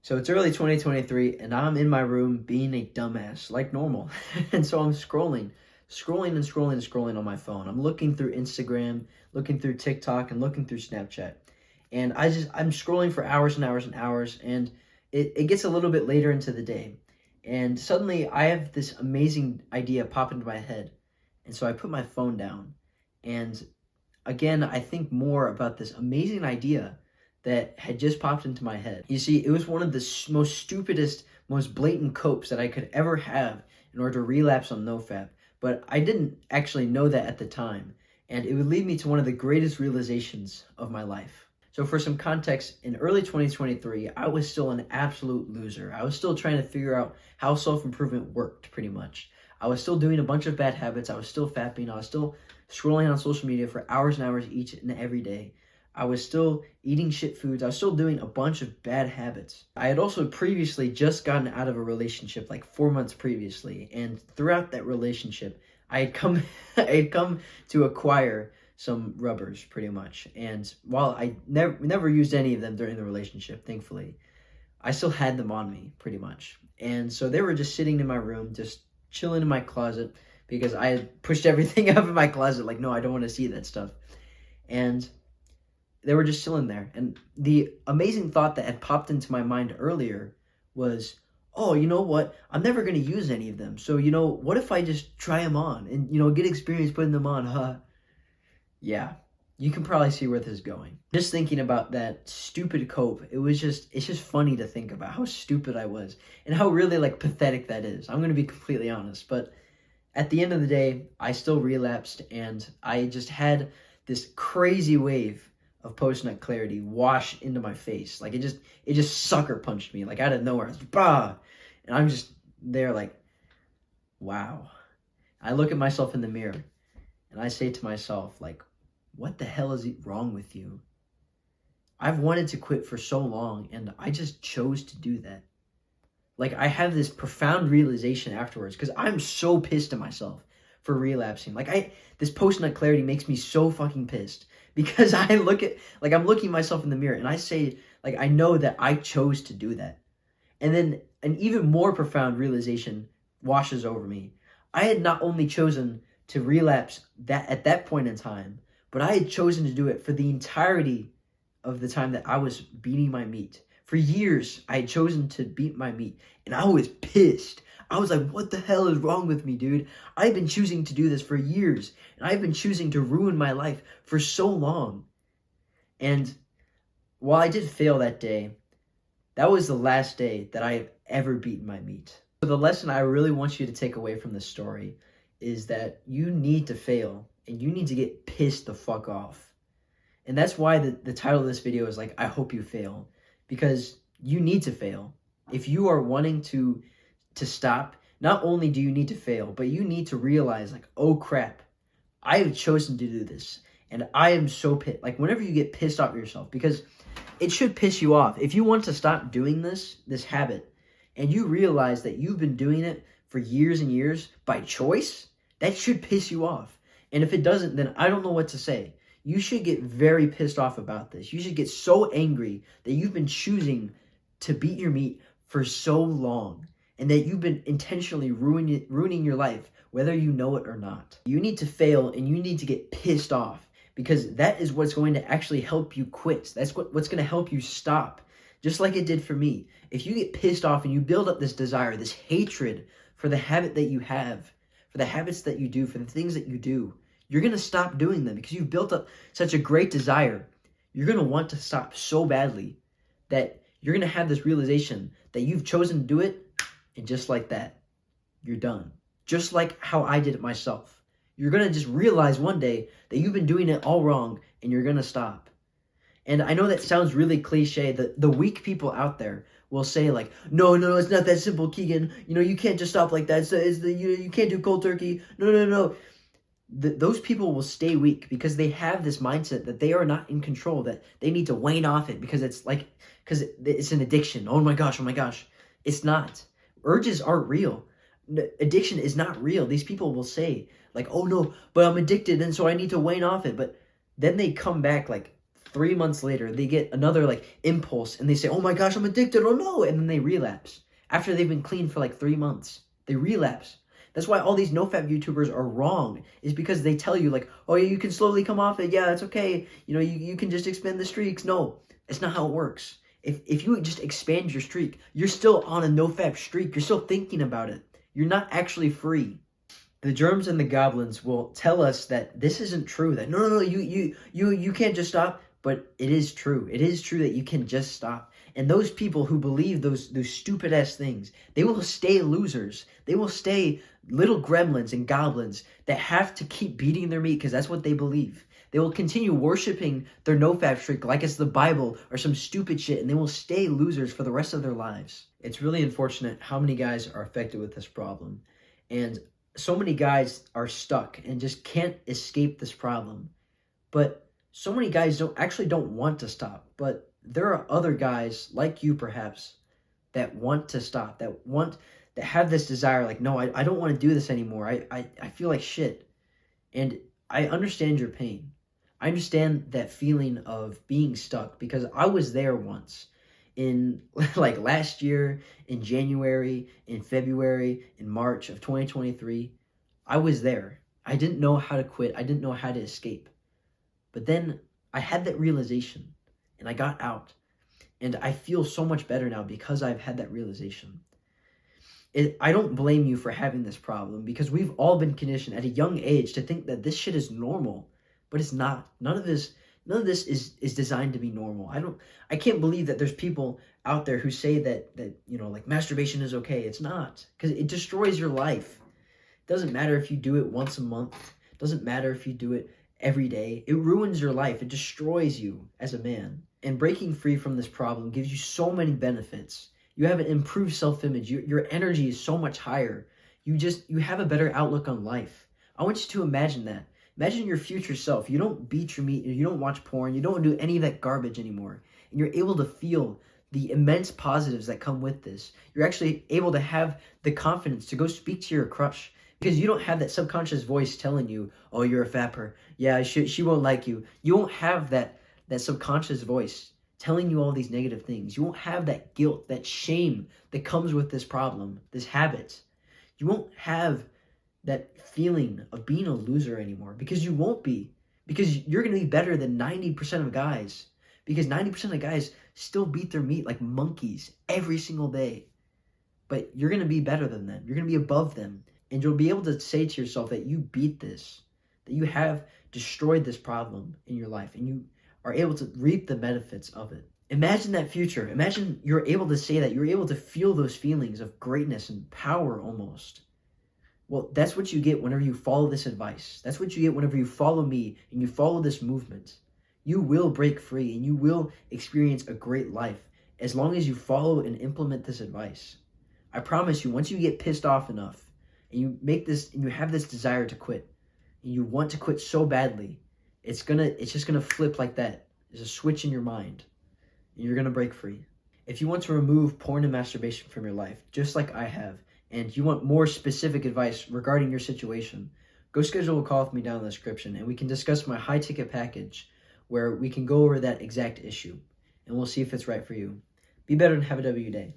So it's early 2023 and I'm in my room being a dumbass like normal. And so I'm scrolling on my phone. I'm looking through Instagram, looking through TikTok, and looking through Snapchat. And I'm scrolling for hours and hours and hours, and it gets a little bit later into the day. And suddenly I have this amazing idea pop into my head. And so I put my phone down. And again, I think more about this amazing idea that had just popped into my head. You see, it was one of the most stupidest, most blatant copes that I could ever have in order to relapse on NoFap, but I didn't actually know that at the time, and it would lead me to one of the greatest realizations of my life. So for some context, in early 2023, I was still an absolute loser. I was still trying to figure out how self-improvement worked, pretty much. I was still doing a bunch of bad habits. I was still fapping. I was still scrolling on social media for hours and hours each and every day. I was still eating shit foods. I was still doing a bunch of bad habits. I had also previously just gotten out of a relationship like 4 months previously. And throughout that relationship, I had come to acquire some rubbers pretty much. And while I never used any of them during the relationship, thankfully, I still had them on me pretty much. And so they were just sitting in my room, just chilling in my closet because I had pushed everything up in my closet. Like, no, I don't want to see that stuff. And they were just chilling there. And the amazing thought that had popped into my mind earlier was, oh, you know what? I'm never going to use any of them. So, what if I just try them on and, get experience putting them on, huh? Yeah, you can probably see where this is going. Just thinking about that stupid cope, it's just funny to think about how stupid I was and how really pathetic that is. I'm going to be completely honest, but at the end of the day, I still relapsed and I just had this crazy wave of post-nut clarity wash into my face. Like it just sucker punched me out of nowhere. Bah! And I'm just there wow. I look at myself in the mirror and I say to myself what the hell is wrong with you? I've wanted to quit for so long and I just chose to do that. I have this profound realization afterwards because I'm so pissed at myself for relapsing. This post-nut clarity makes me so fucking pissed because I look at, I'm looking myself in the mirror and I say, I know that I chose to do that. And then an even more profound realization washes over me. I had not only chosen to relapse at that point in time, but I had chosen to do it for the entirety of the time that I was beating my meat. For years, I had chosen to beat my meat, and I was pissed. I was like, what the hell is wrong with me, dude? I've been choosing to do this for years, and I've been choosing to ruin my life for so long. And while I did fail that day, that was the last day that I have ever beaten my meat. So the lesson I really want you to take away from this story is that you need to fail, and you need to get pissed the fuck off. And that's why the title of this video is I hope you fail. Because you need to fail. If you are wanting to stop, not only do you need to fail, but you need to realize oh crap, I have chosen to do this. And I am so pissed. Whenever you get pissed off at yourself, because it should piss you off. If you want to stop doing this habit, and you realize that you've been doing it for years and years by choice, that should piss you off. And if it doesn't, then I don't know what to say. You should get very pissed off about this. You should get so angry that you've been choosing to beat your meat for so long and that you've been intentionally ruining your life, whether you know it or not. You need to fail and you need to get pissed off because that is what's going to actually help you quit. That's what's going to help you stop, just like it did for me. If you get pissed off and you build up this desire, this hatred for the habit that you have, for the habits that you do, for the things that you do, you're going to stop doing them because you've built up such a great desire. You're going to want to stop so badly that you're going to have this realization that you've chosen to do it, and just like that, you're done. Just like how I did it myself. You're going to just realize one day that you've been doing it all wrong, and you're going to stop. And I know that sounds really cliche. The weak people out there will say no, it's not that simple, Keegan. You can't just stop like that. You can't do cold turkey. No. Those people will stay weak because they have this mindset that they are not in control, that they need to wane off it because it's an addiction. Oh my gosh. It's not. Urges aren't real. Addiction is not real. These people will say oh no, but I'm addicted and so I need to wane off it. But then they come back 3 months later, they get another like impulse and they say, oh my gosh, I'm addicted, oh no, and then they relapse. After they've been clean for like 3 months, they relapse. That's why all these NoFap YouTubers are wrong, is because they tell you like, oh yeah, you can slowly come off it, yeah, it's okay, you can just expand the streaks. No, it's not how it works. If you just expand your streak, you're still on a NoFap streak, you're still thinking about it. You're not actually free. The germs and the goblins will tell us that this isn't true, that no, you can't just stop, but it is true. It is true that you can just stop. And those people who believe those stupid ass things, they will stay losers. They will stay little gremlins and goblins that have to keep beating their meat because that's what they believe. They will continue worshiping their NoFap streak like it's the Bible or some stupid shit, and they will stay losers for the rest of their lives. It's really unfortunate how many guys are affected with this problem. And so many guys are stuck and just can't escape this problem. But so many guys don't want to stop. But there are other guys like you perhaps that want to stop, that have this desire like, no, I don't want to do this anymore. I feel like shit. And I understand your pain. I understand that feeling of being stuck because I was there once. In like last year, in January, in February, in March of 2023, I was there. I didn't know how to quit. I didn't know how to escape. But then I had that realization and I got out. And I feel so much better now because I've had that realization. I don't blame you for having this problem because we've all been conditioned at a young age to think that this shit is normal, but it's not. None of this is designed to be normal. I can't believe that there's people out there who say that like masturbation is okay. It's not, because it destroys your life. It doesn't matter if you do it once a month. It doesn't matter if you do it every day. It ruins your life. It destroys you as a man. And breaking free from this problem gives you so many benefits. You have an improved self-image. Your energy is so much higher. You have a better outlook on life. I want you to imagine that. Imagine your future self. You don't beat your meat, you don't watch porn, you don't do any of that garbage anymore. And you're able to feel the immense positives that come with this. You're actually able to have the confidence to go speak to your crush because you don't have that subconscious voice telling you, oh, you're a fapper. Yeah, she won't like you. You won't have that subconscious voice telling you all these negative things. You won't have that guilt, that shame that comes with this problem, this habit. You won't have that feeling of being a loser anymore because you won't be, because you're going to be better than 90% of guys, because 90% of guys still beat their meat like monkeys every single day. But you're going to be better than them. You're going to be above them. And you'll be able to say to yourself that you beat this, that you have destroyed this problem in your life, and you are able to reap the benefits of it. Imagine that future. Imagine you're able to say that. You're able to feel those feelings of greatness and power almost. Well, that's what you get whenever you follow this advice. That's what you get whenever you follow me and you follow this movement. You will break free and you will experience a great life as long as you follow and implement this advice. I promise you, once you get pissed off enough and you make this and you have this desire to quit and you want to quit so badly, it's just gonna flip like that. There's a switch in your mind and you're gonna break free. If you want to remove porn and masturbation from your life, just like I have, and you want more specific advice regarding your situation, go schedule a call with me down in the description and we can discuss my high ticket package where we can go over that exact issue and we'll see if it's right for you. Be better and have a W day.